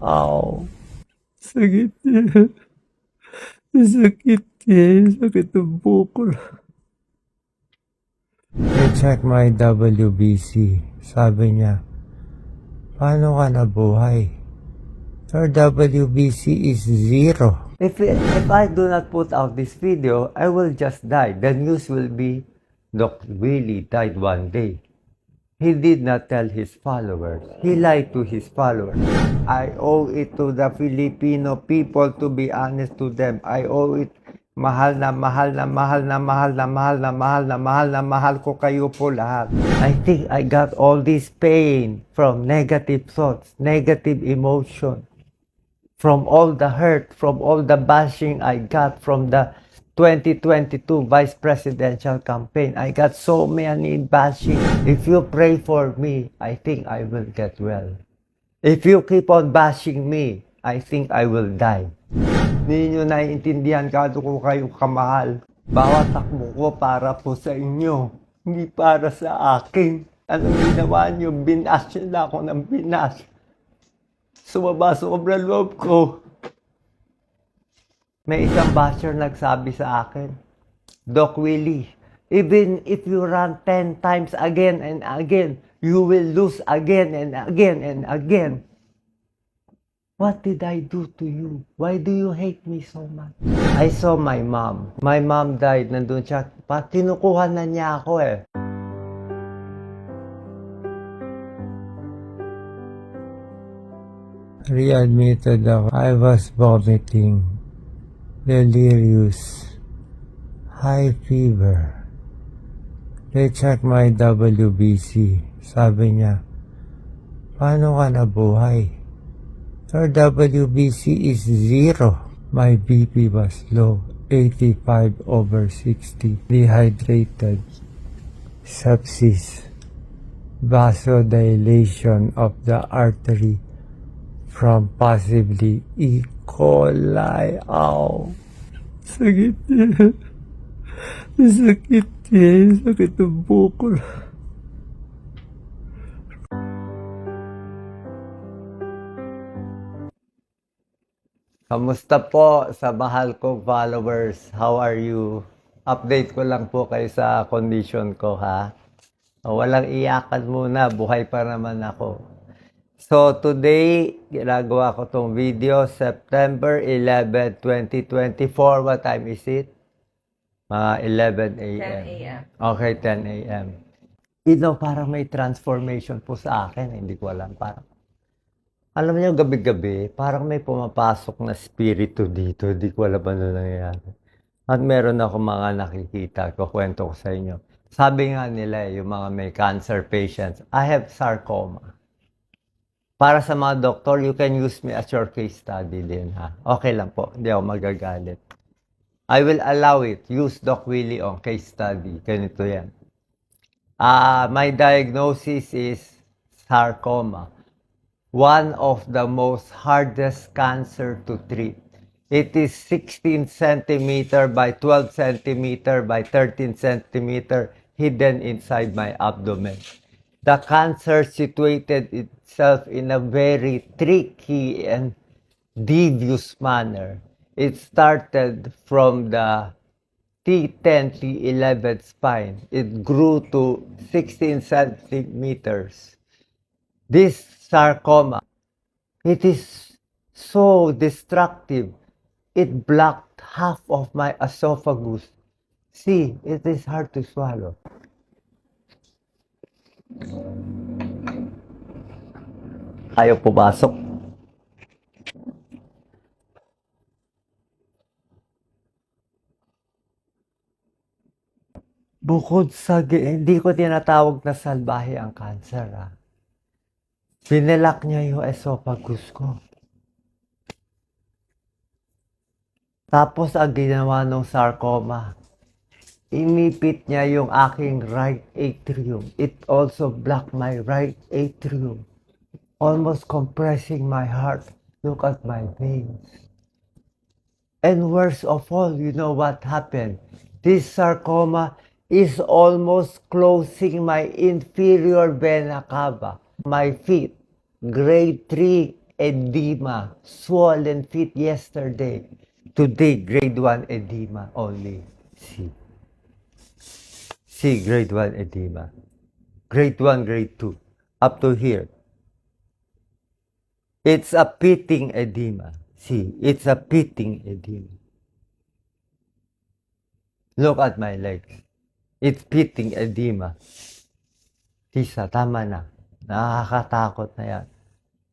Ow! Sakit niya. Sakit niya. Sakit ng bukol. I check my WBC. Sabi niya, paano ka nabuhay? Your WBC is 0. If I do not put out this video, I will just die. The news will be, Doc Willie died one day. He did not tell his followers. He lied to his followers. I owe it to the Filipino people to be honest to them. I owe it. Mahal na mahal na mahal na mahal na mahal na mahal na mahal na mahal ko kayo po lahat. I think I got all this pain from negative thoughts, negative emotion, from all the hurt, from all the bashing I got from the 2022 vice presidential campaign. I got so many bashing. If you pray for me, I think I will get well. If you keep on bashing me, I think I will die. Hindi nyo naiintindihan kado ko kayo kamahal. Bawat takbo ko para po sa inyo, hindi para sa akin. Anong ginawa nyo? Binas nyo na ako ng binas. Sobra loob ko. May isang basher nagsabi sa akin, Doc Willie, even if you run 10 times again and again, you will lose again and again and again. What did I do to you? Why do you hate me so much? I saw my mom. My mom died. Nandun siya. Tinukuha na niya ako eh. Readmitted ako. I was vomiting. Delirious. High fever. They checked my WBC. Sabi niya, paano ka nabuhay? Your WBC is 0. My BP was low, 85/60. Dehydrated, sepsis, vasodilation of the artery from possibly E. coli. Ow! Sakit niya. Sakit niya. Sakit ng bukol. Kamusta po sa mahal kong followers? How are you? Update ko lang po kayo sa condition ko, ha? Walang iyakan muna, buhay pa naman ako. So today, ginagawa ko tong video, September 11, 2024. What time is it? 11 a.m. 10 a.m. Okay, 10 a.m. You know, parang may transformation po sa akin. Hindi ko alam, parang alam niyo, gabi-gabi, parang may pumapasok na spirito dito. Di ko alam ano nangyayari. At meron ako mga nakikita, kukwento ko sa inyo. Sabi nga nila, yung mga may cancer patients, I have sarcoma. Para sa mga doktor, you can use me as your case study din, ha? Okay lang po, hindi ako magagalit. I will allow it. Use Doc Willie on case study. Ganito yan. My diagnosis is sarcoma. One of the most hardest cancer to treat. It is 16 centimeter by 12 centimeter by 13 centimeter hidden inside my abdomen. The cancer situated itself in a very tricky and devious manner. It started from the T10, T11 spine. It grew to 16 centimeters. This sarcoma, it is so destructive. It blocked half of my esophagus. See, it is hard to swallow. Ayaw pumasok. Bukod sa, hindi ko tinatawag na salbahe ang cancer, ha. Pinilak niya yung esophagus ko. Tapos ang ginawa ng sarcoma, inipit niya yung aking right atrium. It also blocked my right atrium, almost compressing my heart. Look at my veins. And worst of all, you know what happened? This sarcoma is almost closing my inferior vena cava. My feet, grade 3 edema, swollen feet yesterday. Today, grade 1 edema only. See, grade 1 edema. Grade 1, grade 2, up to here. It's a pitting edema. See, it's a pitting edema. Look at my legs. It's pitting edema. Tisa, tama na. Nakakatakot na yan.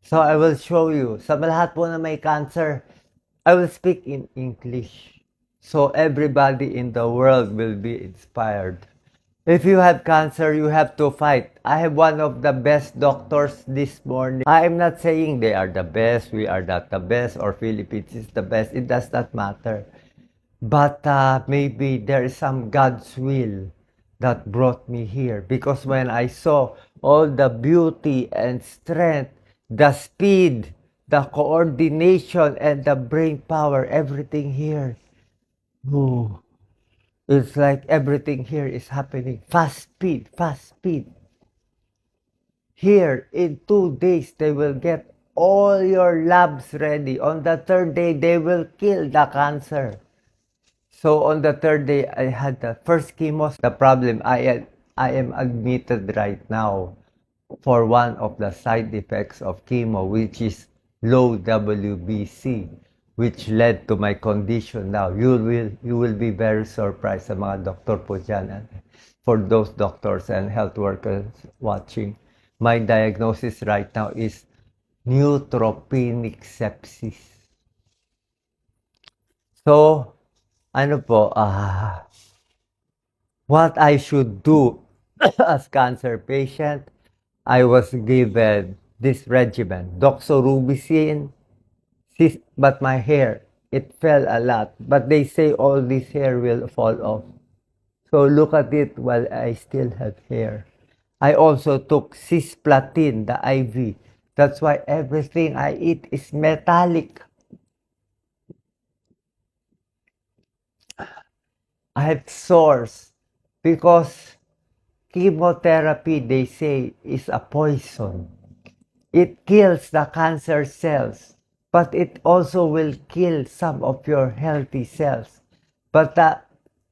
So, I will show you. Sa lahat po na may cancer, I will speak in English. So, everybody in the world will be inspired. If you have cancer, you have to fight. I have one of the best doctors this morning. I am not saying they are the best, we are not the best, or Philippines is the best. It does not matter. But maybe there is some God's will that brought me here. Because when I saw all the beauty and strength, the speed, the coordination, and the brain power, everything here, ooh, it's like everything here is happening. Fast speed, fast speed. Here, in 2 days, they will get all your labs ready. On the 3rd day, they will kill the cancer. So on the 3rd day, I had the first chemo. The problem, I am admitted right now for one of the side effects of chemo, which is low WBC, which led to my condition now. You will be very surprised sa mga doktor po dyan. For those doctors and health workers watching, my diagnosis right now is neutropenic sepsis. So, ano po, what I should do as cancer patient, I was given this regimen, doxorubicin, but my hair, it fell a lot. But they say all this hair will fall off. So look at it while I still have hair. I also took cisplatin, the IV. That's why everything I eat is metallic. I have sores because chemotherapy, they say, is a poison. It kills the cancer cells, but it also will kill some of your healthy cells. But the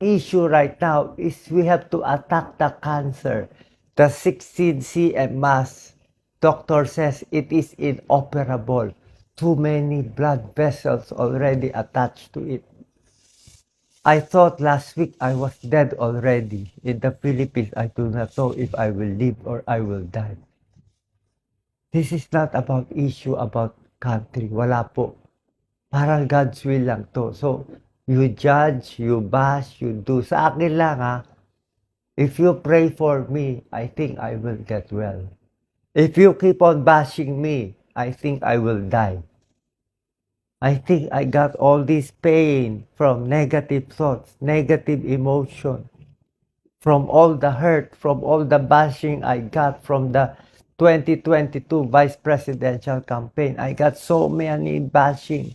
issue right now is we have to attack the cancer. The 16 cm mass, doctor says it is inoperable. Too many blood vessels already attached to it. I thought last week I was dead already. In the Philippines, I do not know if I will live or I will die. This is not about issue about country. Wala po. Parang God's will lang to. So, you judge, you bash, you do. Sa akin lang ha. If you pray for me, I think I will get well. If you keep on bashing me, I think I will die. I think I got all this pain from negative thoughts, negative emotion, from all the hurt, from all the bashing I got from the 2022 vice presidential campaign. I got so many bashing.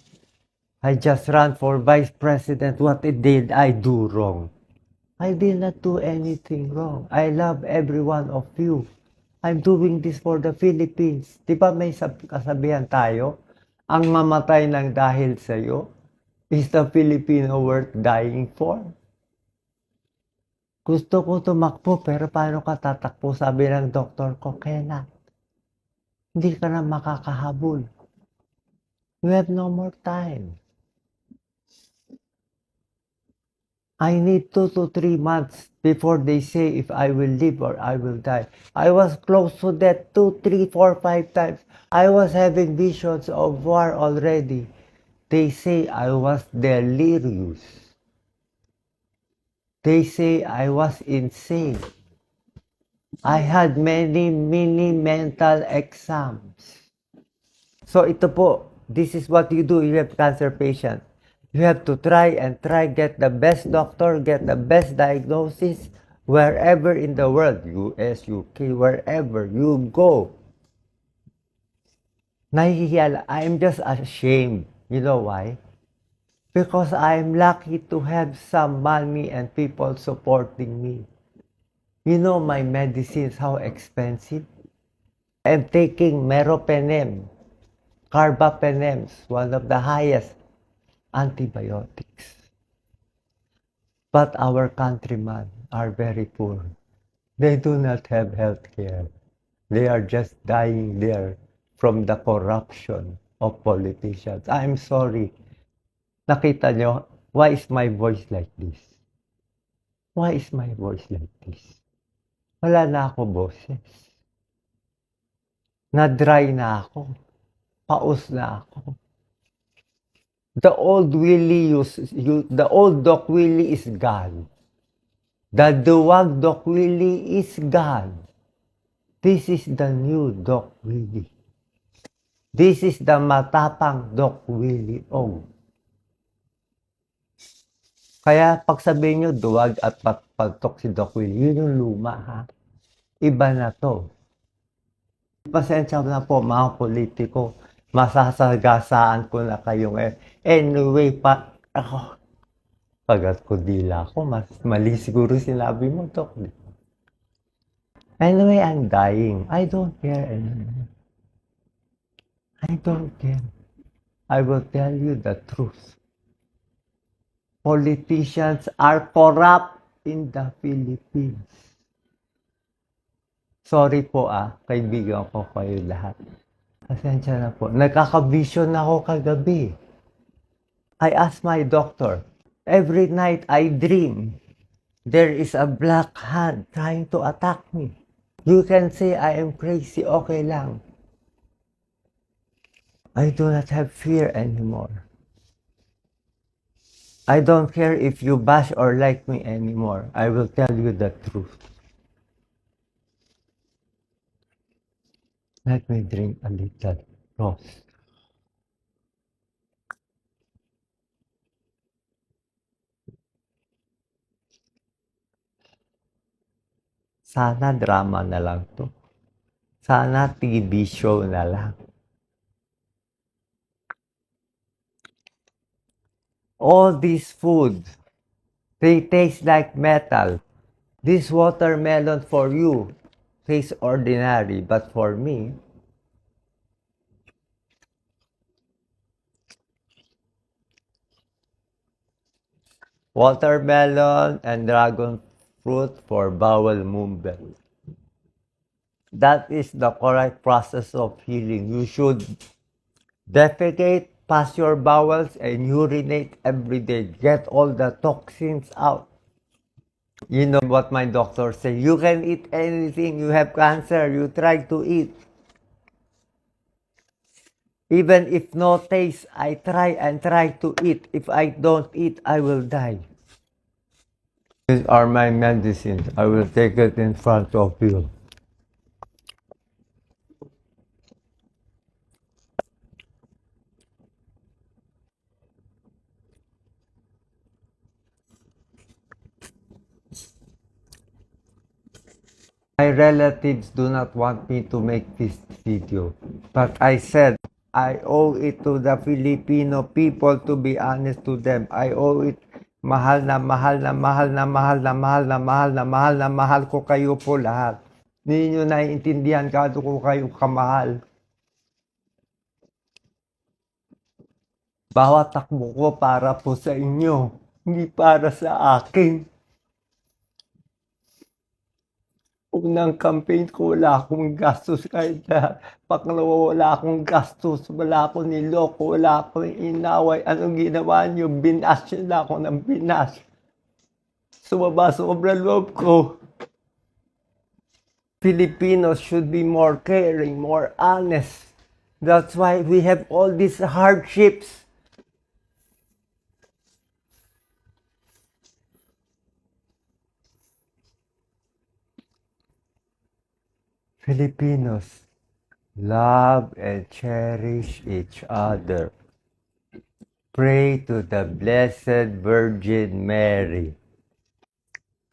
I just ran for vice president. What did I do wrong? I did not do anything wrong. I love every one of you. I'm doing this for the Philippines. Di ba may kasabihan tayo? Ang mamatay ng dahil sa'yo is the Filipino worth dying for. Gusto ko tumakbo, pero paano ka tatakbo? Sabi ng doktor ko, Kena, hindi ka na makakahabol. You have no more time. I need 2 to 3 months before they say if I will live or I will die. I was close to death 2, 3, 4, 5 times. I was having visions of war already. They say I was delirious. They say I was insane. I had many mental exams. So ito po, this is what you do if you have cancer patient. You have to try and get the best doctor, get the best diagnosis wherever in the world, US, UK, wherever you go. Nahihiya, I am just ashamed. You know why? Because I am lucky to have some money and people supporting me. You know my medicines, how expensive? I am taking meropenem. Carbapenems, one of the highest antibiotics. But our countrymen are very poor. They do not have health care. They are just dying there from the corruption of politicians. I'm sorry. Nakita nyo, why is my voice like this? Why is my voice like this? Wala na ako boses. Na-dry na ako. Paus na ako. The old Doc Willie is gone. The duwag Doc Willie is gone. This is the new Doc Willie. This is the matapang Doc Willie Og. Kaya pag sabihin nyo duwag at pagtok si Doc Willie, yun yung luma ha. Iba na to. Pasensya na po mga politiko. Masasagasaan ko na kayo ngayon. Anyway, ako, pagat ko dila ko, mas mali siguro sinabi mo, Doc. Anyway, I'm dying. I don't care anymore. I don't care. I will tell you the truth. Politicians are corrupt in the Philippines. Sorry po kaibigan ko kayo lahat. Pasensya na po. Nagkaka-vision ako kagabi. I asked my doctor, every night I dream, there is a black hand trying to attack me. You can say I am crazy, okay lang. I do not have fear anymore. I don't care if you bash or like me anymore. I will tell you the truth. Let me drink a little rose. Sana drama na lang to. Sana TV show na lang. All these food, they taste like metal. This watermelon for you tastes ordinary, but for me, watermelon and dragon fruit for bowel movement. That is the correct process of healing. You should defecate, pass your bowels, and urinate every day. Get all the toxins out. You know what my doctor said, you can eat anything, you have cancer, you try to eat. Even if no taste, I try to eat. If I don't eat, I will die. These are my medicines. I will take it in front of you. My relatives do not want me to make this video, but I said I owe it to the Filipino people to be honest to them. I owe it. Mahal na mahal na mahal na mahal na mahal na mahal na mahal na mahal ko kayo po lahat. Hindi nyo naiintindihan kado ko kayo kamahal. Bawat takbo ko para po sa inyo, hindi para sa akin. Unang campaign ko, wala akong gastos kahit na pangalawa, wala akong gastos, wala akong niloko, wala akong inaway. Anong ginawa nyo? Binas nyo na ako ng binas. Sumaba sobra loob ko. Filipinos should be more caring, more honest. That's why we have all these hardships. Filipinos love and cherish each other. Pray to the Blessed Virgin Mary.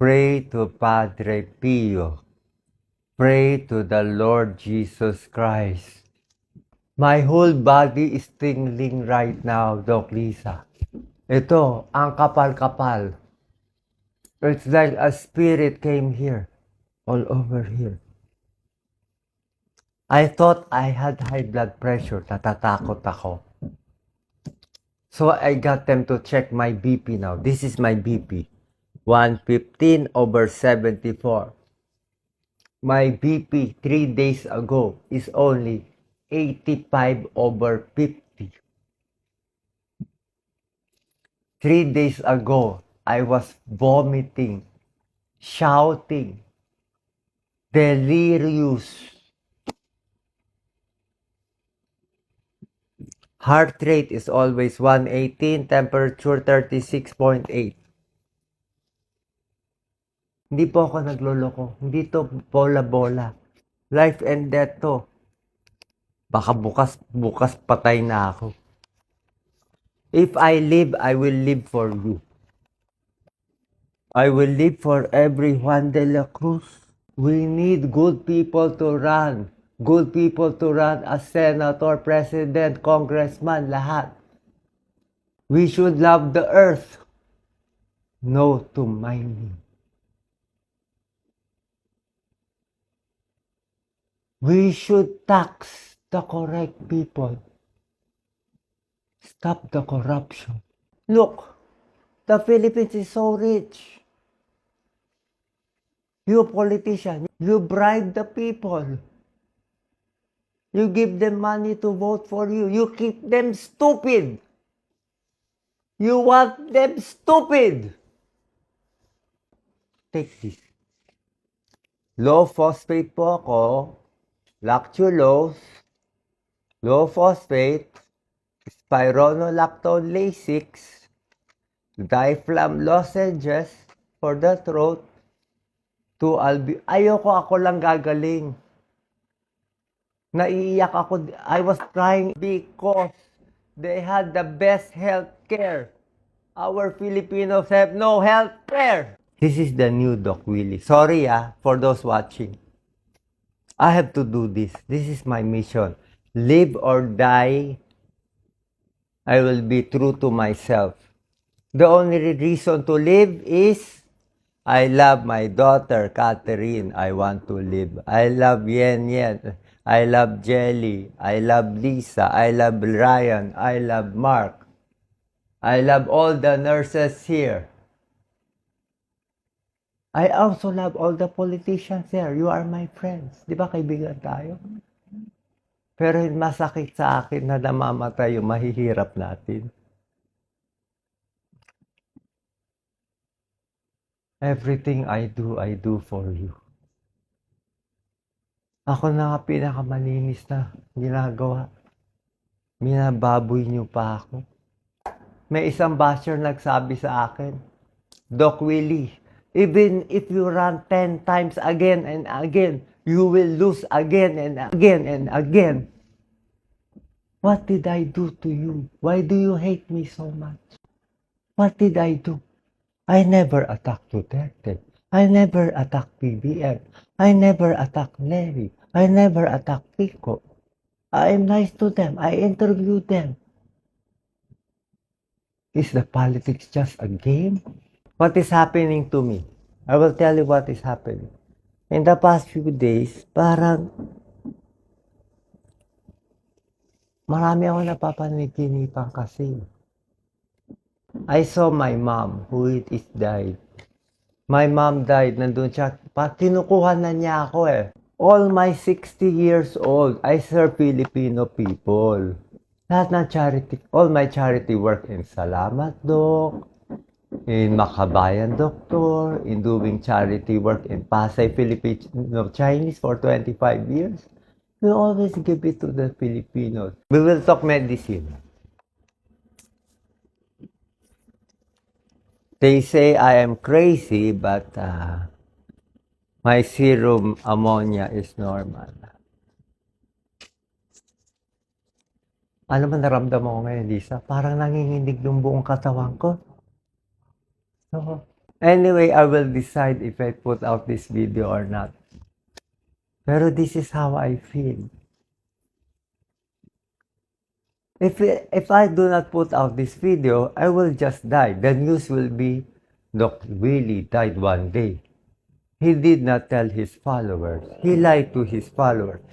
Pray to Padre Pio. Pray to the Lord Jesus Christ. My whole body is tingling right now, Doc Lisa. Ito, ang kapal-kapal. It's like a spirit came here, all over here. I thought I had high blood pressure. Natatakot ako. So I got them to check my BP now. This is my BP. 115/74. My BP 3 days ago is only 85/50. 3 days ago, I was vomiting, shouting, delirious. Heart rate is always 118, temperature 36.8. Hindi po ako nagloloko. Hindi to bola-bola. Life and death to. Baka bukas patay na ako. If I live, I will live for you. I will live for every Juan de la Cruz. We need good people to run. Good people to run as senator, president, congressman, lahat. We should love the earth. No to mining. We should tax the correct people. Stop the corruption. Look, the Philippines is so rich. You politician, you bribe the people. You give them money to vote for you. You keep them stupid. You want them stupid. Take this. Low phosphate po ako. Lactulose. Low phosphate. Spironolactone Lasix. Diflam lozenges for the throat. Ayoko ako lang gagaling. Naiiyak ako. I was crying because they had the best health care. Our Filipinos have no health care. This is the new Doc Willie. Sorry for those watching. I have to do this. This is my mission. Live or die, I will be true to myself. The only reason to live is I love my daughter, Catherine. I want to live. I love Yen Yen. I love Jelly. I love Lisa. I love Ryan. I love Mark. I love all the nurses here. I also love all the politicians there. You are my friends. Di ba kaibigan tayo? Pero masakit sa akin na namamatay yung mahihirap natin. Everything I do for you. Ako na nga pinakamalinis na ginagawa. Minababoy niyo pa ako. May isang basher nagsabi sa akin, Doc Willie, even if you run 10 times again and again, you will lose again and again and again. What did I do to you? Why do you hate me so much? What did I do? I never attacked Duterte. I never attacked BBM. I never attacked Larry. I never attacked Pico. I am nice to them. I interviewed them. Is the politics just a game? What is happening to me? I will tell you what is happening. In the past few days, parang marami ako napapanaginipan kasi. I saw my mom who is died. My mom died. Nandun siya. Kinukuha na niya ako eh. All my 60 years old, I serve Filipino people. Lahat ng charity, all my charity work in Salamat Doc, in Makabayan Doctor, in doing charity work in Pasay Filipino Chinese for 25 years. We always give it to the Filipinos. We will talk medicine. They say I am crazy, but my serum ammonia is normal. Ano man naramdaman ko ngayon, Lisa? Parang nanginginig yung buong katawan ko. So, anyway, I will decide if I put out this video or not. Pero this is how I feel. If I do not put out this video, I will just die. The news will be, Dr. Willie died one day. He did not tell his followers. He lied to his followers.